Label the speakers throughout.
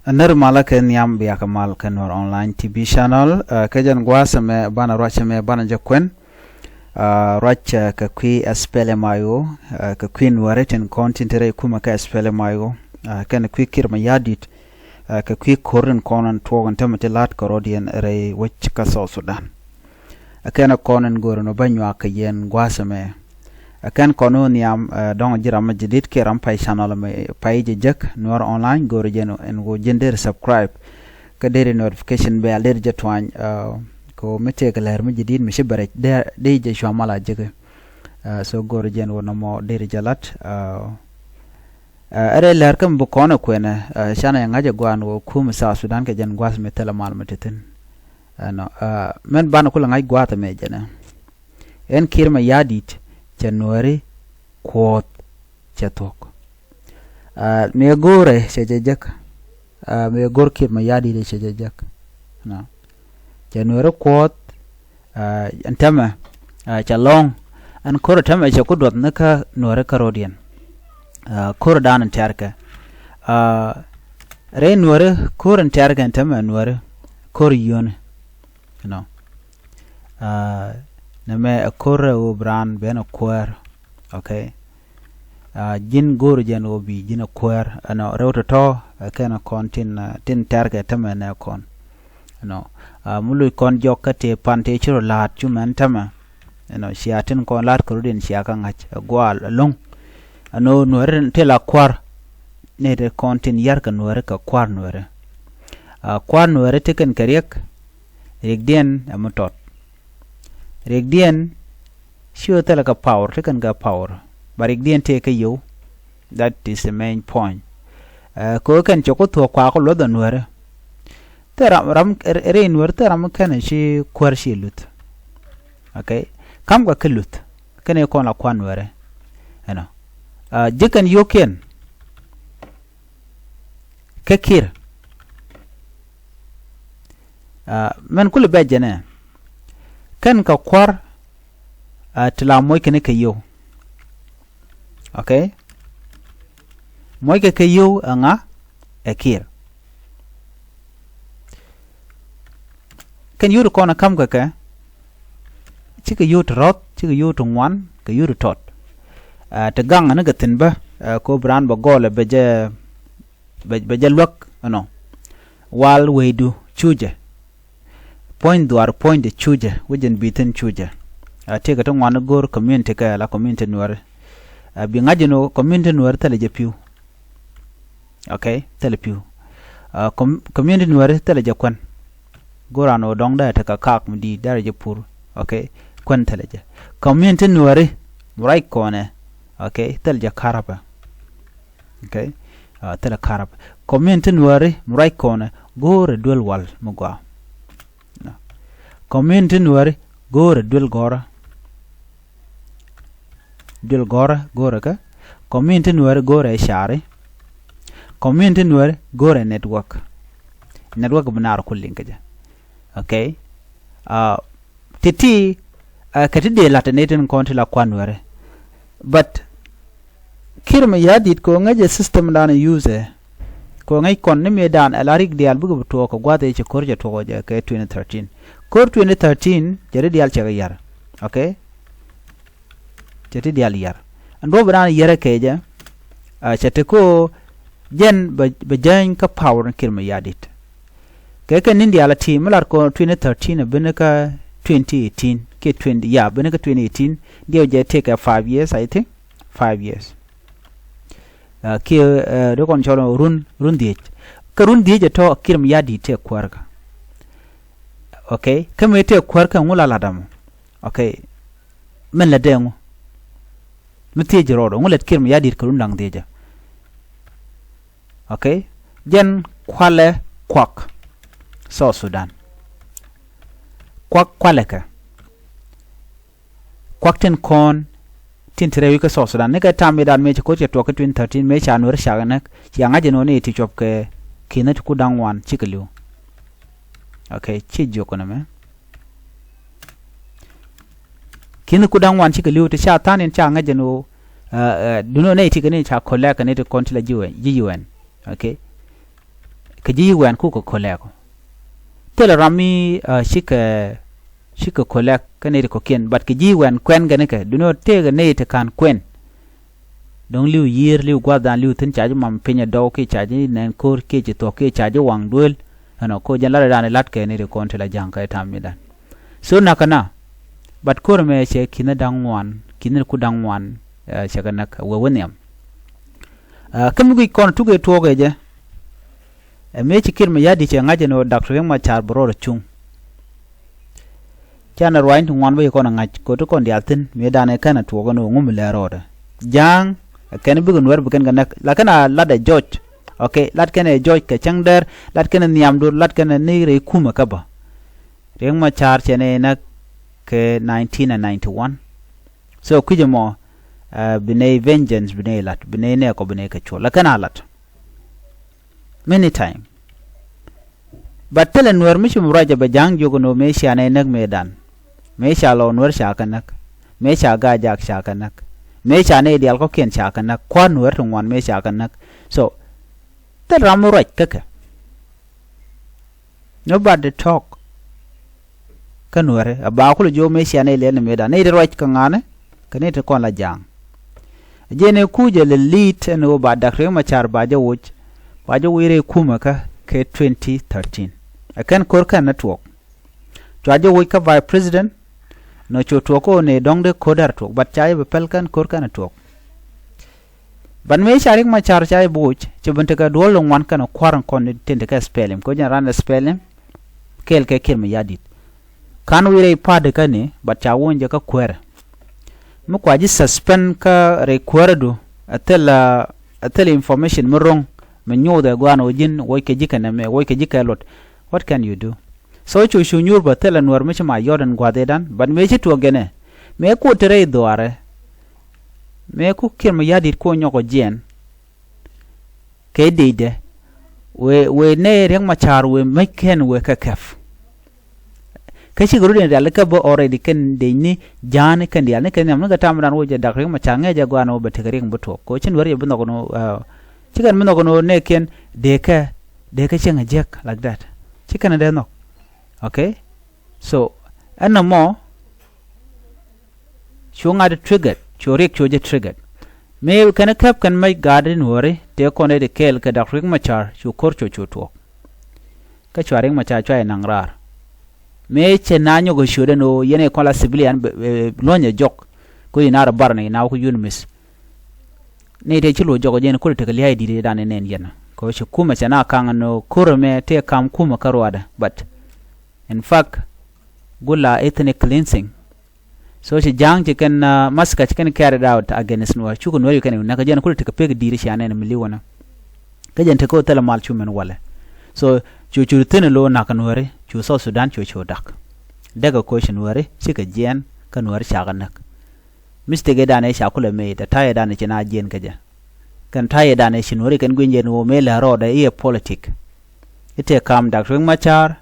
Speaker 1: Ner malake nyam biya kamal kenwar online TV channel kajan gwasa me bana racha me bana jakwen racha ka kwi aspele mayo ka kwi nuareten kontintere kuma ka aspele mayo kan kwi kirma yadit ka kwi koren konan togan tamate lat karodian re wech ka so Sudan akena konan gorno banyo akayen gwasa me akan kono niam dong jiram jidit ke ram pai channel me pai jek Nuer online goro jeno en go jender subscribe ka dere notification bell der jetwan ko mete ka ler me jidit me shibare de je shwamala jege so goro jeno no mo dere jalat are ler kam bu kono kwena chana ngaje gwan wo kum sa Sudan ke jen gwas me tela mal metetin no men ban ko ngai gwata me jena en kirma yadit Januari quote chatok me gore chejek me gor kir ma yadi de chejek no Januari quote antama chalong an kor tama che kudot naka nore karodian kor dan terka re nore kor terka antama nore kor yon no Name a kore ubran ben a queer, okay? Jin gur jen obi jin a queer, no rotato a can a contin tin target tama na con. No, mulu con jokate pantechero lat chuman tama. No, she atin con lat corudin shiakangach a gual along. No, Nuer till a quar nede contin yarka Nuerka quar Nuere. Quar Nuere taken kariak, rigdien a mutot. Rigdien sure tell like a power, taken ga power, but Rigdien take a you. That is the main point. Cook and choco to a quack or the Nuer. Ram rain were teram can she quershi lut. Okay, come go kilut. Can you call a quan were? You know, Dick and you can kiir. Man cool bedjane. Kan ka kwar tila moy kene ke yo okay moy ke yo anga kiir kan yu ko na kam ka ka chike yu trot chike yu to ngwan ke yu tot te gang na gatin ba ko bran ba gole beje lok no wal weidu chuje point duar point de chuje wijen biten chuje take to ngwan gor community ka la community Nuer bi ngajino community Nuer tele je piu okay tele piu community Nuer tele je kwan gorano dong da ta ka kak mdi dar je pur okay kwan tele je community Nuer right kone okay tele je karaba okay tele karaba community Nuer right kone gore dol wal mugwa community Nuer gore dul gora ka community Nuer gore share community Nuer gore network banar kullin kaja okay titi kati de latinating konti la kwa Nuer but kirma yadit ko ngaje system dana use ko ngai kon ne medan alarik dial bugo to ko gwade che korje to goje ke 2013 Kor 2013 jadi dial chaga yar okay jadi dial yar ando bran yara keja chate ko jen bajan ka power kirma yadit ke nin dial team lar ko 2013 benaka 2018 ke 20 ya benaka 2018 dio je take 5 years I think 5 years ke do kon cholo run die karun die je to kirma yadit te kwarka okay kame te kwarka ngula ladam okay men la dengu mete jirodo ngulet kirma yadir kurun dang deja okay jen kwale kwak so Sudan kwak kwaleka kwakten kon tintere ka so Sudan ne ka tamidan me ko che to ka 2013 me cha Nuer shaganak yanga jeno ne ti chop ke kinat ku dangwan chikelu okay chijo kono me kinu kudang wan chika liu te cha tanin cha ngajeno duno ne tikane cha kolla kane te kontila jiwen okay kaji wan ku ko kolego tele rami shika kolek kanere ko ken but kaji wan kwen gane ka duno tega ne te kan kwen dong liu yir liu gwa dan liu tin chaji mam penya do ke chaji nen kor ke je to ke chaji wang duel ano ko jan la dan lat ke ne de kon tela jang ka tam mi dan so nakana but kor me che kina dangwan kina ku dangwan chaga nak we wonyam kam gi kon tuge toge je me chikir me yadi che ngaje no doctor ma char bro chung chana rwain ngwan we ko na ngaj ko to kon dialtin me dane kana togo no ngum le roda jang ken bigun wer bukan ganak lakana lada George okay lat ken George ka changder lat ken niam dur lat ken ni re kuma kaba reng ma char chene na ke 1991 so kujemo bine vengeance bine lat bine ne ko bine ka chola kana lat many time but tele Nuer mishi muraja ba jang jogo no me sha ne nak medan me sha lo Nuer sha kanak me sha ga jak sha kanak me sha ne dial ko ken sha kanak kwa Nuer ngwan me sha kanak so tel ramuraj kaka nobody talk ka Nuer aba ko jo me sha ne le ne medan ne raj ka ngane kane te kon la jang jene kuje le lit no ba dakre ma char ba ja wuch ba ja wire kuma ka ke 2013 akan korka network to ajo wuch ka vice president no choto ko ne dongde kodar to bat chai be pelkan korka network ban me sharik ma char chai buch che bante ka dol wan kan kwaran kon tende ka spelling ko jan ran spelling kel ke kirma yadit kan wire pade kane bat cha wonje ka kwera mu kwaji suspend ka requirado atela information murong menyo da gwano jin woy ke jikana me woy ke jikalot what can you do so chu nyur ba tela Nuer me ma yodan gwade dan ban me chi to gene me ko tere doare me ku kirma yadit ko nyoko jen ke deide we ne reng ma char we meken we ka kaf kashi guru ne dalaka bo already kan de ni jan kan dia ne kan amna ga tamran wo je dakre ma change je gwano ba tegare ngbuto ko chin wari bu no chikan mino no ne ken de ka chenga jek like that chikan de no okay so anna mo shunga de triggered chorik choje triggered me kan kap kan mai garden wore te ko ne de kel ka dakre ma char chu kor chu to ka chwaring ma cha chwa nangrar me chenanyo go shure no yene kola civilian lonya jok ko inara barne na ko yunmis ne de chilo jogo jene ko te kali di dane nen yena ko shi kuma chana kan no kurme te kam kuma karwada but in fact gula ethnic cleansing so shi jang chicken maska chicken carried out against Nuer chuko Nuer kan na ka jene ko te ka peg di shi anen miliwana ka jente ko tele mal chumen wala so chu tene lo na kan Nuer chu so Sudan chu dak daga ko shi Nuer shi ka jen ka Nuer shaganak mistake dane shakula me da taye dane china jen kaja kan taye dane shi Nuer kan gwenje no me la roda e politic ite kam dak ring machar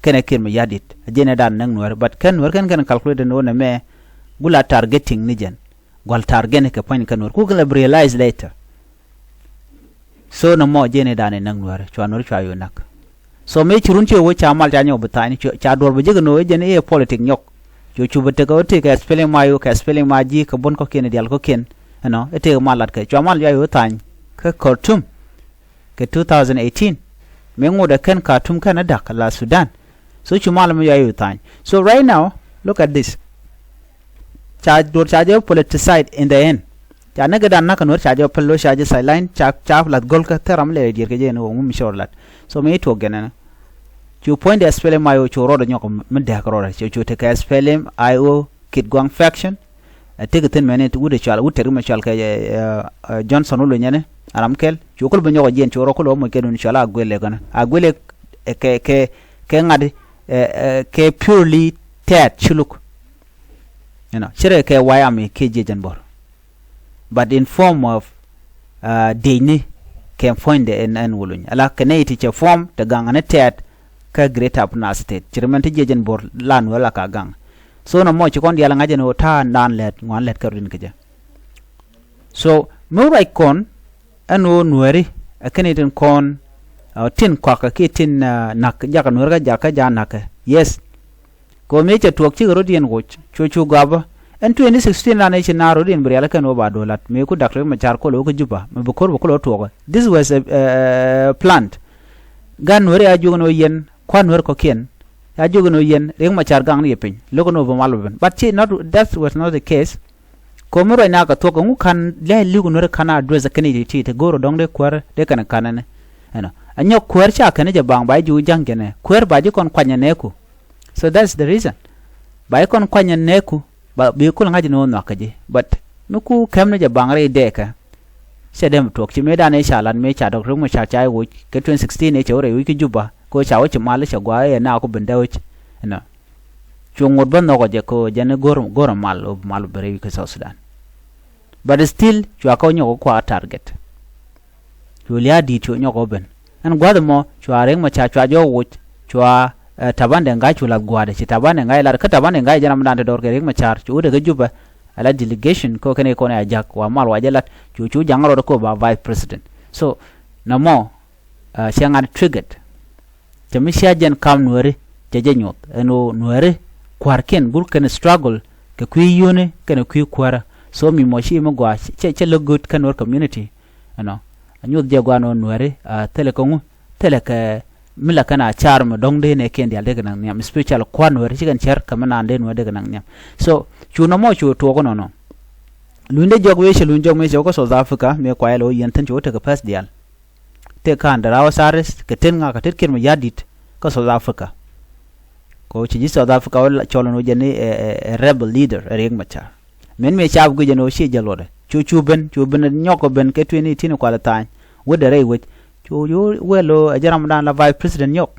Speaker 1: kene kirma yadit jene dan nang Nuer but kan Nuer kan calculate no na me gula targeting ni jen gwal target ke point kan Nuer ku gala realize later so no mo jene dane nang Nuer chwa Nuer chwa yo nak so me churun che wo chamal janyo butani cha dor bu jigno jene e politic nyok chu bete ko te ka spelling mayo ka spelling maji ka bon ko ken dial ko ken no ete malat ka chamal yayo tan ka Khartoum ke 2018 me ngoda ken Khartoum kana dak la Sudan so chumal me yayo tan so right now look at this charge politicized in the end cha naga dan na kanor charge pello charge sideline cha lat gol ka teram le dir ke je no ngum shorlat so me to genana chu point the spelling mayo chu rodo nyoko men de akro chu te ka spelling io kit gwang faction take 10 minutes wude chala wuter ma chal ka Johnson lo nyane aram kel chu ko be nyoko jen chu ro ko lo mo kedun chala agwele gana agwele ke ngade ke purely tat chuluk chere ke wayami ke jejen bor but in form of deni can find the en wulunya ala kene ti che form te gangane tat ka great up na state chirman ti jejen bor lan wala ka gang so no mo chi kon diala ngaje no ta nan let ngwan let karin keja so mo right kon anu Nueri akene den kon tin kwa ka ki tin nak ja ka Nuer ga ja nak yes ko me che tuok chi ro dien go chu gaba en 2016 la ne na ro dien briala kan oba dolat me ku Dr. Machar ko lo ko juba me bu ko tuok this was a plant gan Nuer ya jugo no yen kwa Nuer ko ken ya jugo no yen Riek Machar gang ni pin logo no malben but that was not the case ko mo na ka to ko kan le ligu Nuer kana address ka ni ti te goro dong de kwar de kana kanane ano anyo kwar cha kana je bang bai ju jangene kwar ba ji kon kwanya neku so that's the reason bai kon kwanya neku ba bi kul ngaji no no kaje but nuku kamne je bang re de ka sedem tok chi me da ne shalan me cha Dr. Machar cha wo ke 2016 ne chore wi ki juba ko cha wo chi mal cha gwa e na ko benda wo no chungod ban no ko je ko jane gor mal bere ko South Sudan but still chwa ko nyo ko target julia di chu nyo ko ben an gwa mo chwa Riek Machar chwa jo wo chwa tabande ngai chula gwa de tabande ngai la ka tabande ngai jana mdante dor ke Riek Machar chu de juba ala delegation ko kene ko na jak wa mal wa jalat chu jangaro ko ba vice president so na mo sianga triggered jami siajen kam Nuer jeje nyot eno Nuer kwarken bul ken struggle ke kwi yone ken kwi kwara so mi mo shi mo gwa che lo good kan Nuer community ano anyot je gwa no Nuer tele ko tele ka mila kana char mo dong de ne ken dia de kan nyam spiritual kwa Nuer chi kan cher kamana ande no de kan nyam so chu no mo chu to ko no lunde jogwe she lunde jogwe ko South Africa me kwa lo yenten chu te ka pas dial te kan darawa sares ke ten nga ka tet ker mo yadit ko South Africa ko chi South Africa wala cholo no jene rebel leader Riek Machar men me chab gu jeno shi jalode chu ben nyoko ben ke 2018 ko la tan wode rei wit chu yo welo ajaram dan la vice president nyok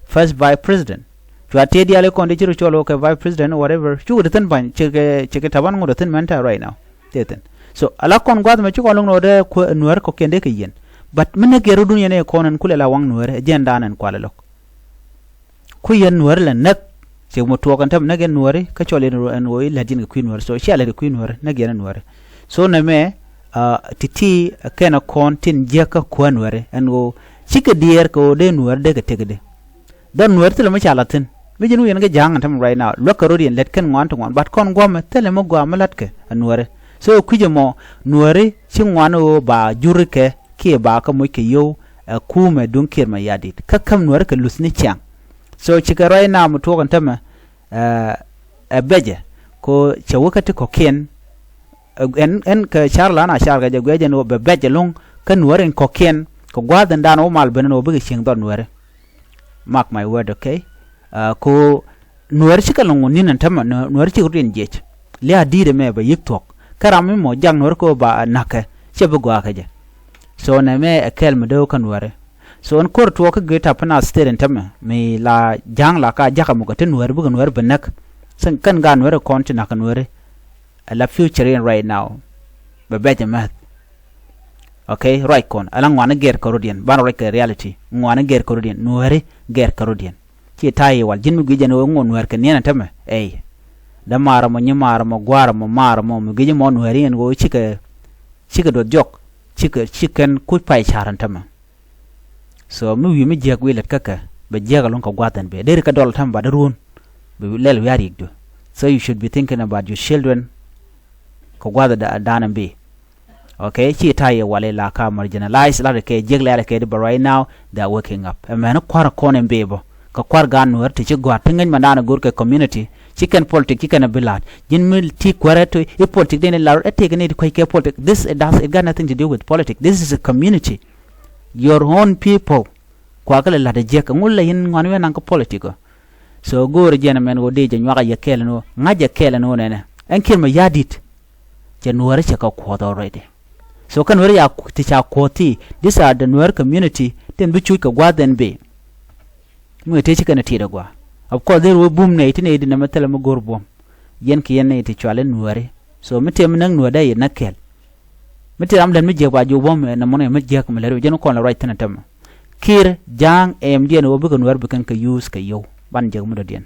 Speaker 1: first vice president chu ate diale ko ndi chiru cholo ke vice president or whatever chu return ban cheke taban ngo return menta right now teten so ala kon gwad me chu ko long no de Nuer ko kende ke yen but mene geru dunya ne konan kulela wang Nuer agenda nan kwala lok ku yen Nuer la nak che mo to kan tam nagen Nuer ka chole no en wo la din ku Nuer so shala de ku Nuer nagen Nuer so na me titi kena kon tin jeka ku Nuer en wo chike dier ko de Nuer de tegede dan Nuer tele ma chala tin mi jenu yen ga jang tam right now lokaro yen let ken ngwan to ngwan but kon gwa tele mo gwa malat ke Nuer so ku je mo Nuer chi ngwano ba jurike ke ba ka mo ke yo ku me dun kir ma yadit ka kam Nuer ka lusni chang so chika right now mo to kan tam beje ko chawakati ko ken en ka charla na charga je gweje no be beje long kan Nuer en ko ken ko gwa dan dan o mal ben no be ching don Nuer mark my word okay ko Nuer chika long ni nan tam Nuer chi rin jech le adire me ba yik tok karami mo jang Nuer ko ba naka che be gwa ka je so na me akel me do kan Nuer so on kor to ka geta pana steren tam me la jang la ka jaka mo ka tin Nuer bu Nuer benak san kan ga Nuer konti na kan Nuer la future in right now be beje math okay right kon ala ngwana ger korodian ban rek reality ngwana ger korodian Nuer ger korodian ki tayi wal jinmu gije no ngon Nuer kan yana tam da mara mo nyimara mo gwara mo mara mo gije mo Nuer en go chika do jok chicken ku pai charan tam so mu wi mi jeg wilet kaka be jega lon ko gwatan be der ka dol tam ba darun be lel yari do so you should be thinking about your children ko gwada da danan be okay chi taye wale la ka marginalize la ke jegle la ke but right now they are waking up and man kwara konen be bo ka kwar gan Nuer ti ci gwa tingan manana gur ke community chicken politics chicken bilat jin mil ti kwara to e politics den la ete gane ko ke politics this it got nothing to do with politics this is a community your own people kwa kala la de jeka ngulla yin ngwan nan ko politiko so gore jena men go de nyaka yakele no ngaje kele no nene en kirma yadit je Nuer che ka ko already so kan Nuer ya ti cha koti these are the Nuer community ten bi chu ka gwaden be mu te chi kana ti da gwa of course there will boom ne itine idina metala mo gorbom yen ki yen ne ti chwale Nuer so mitem nang Nuer da yen nakel miti am dan mi je ba jo bom na mo ne mi je ko le je no kon la right tan tam kir jang em je no bu ko Nuer bu kan ka use ka yo ban je mu do den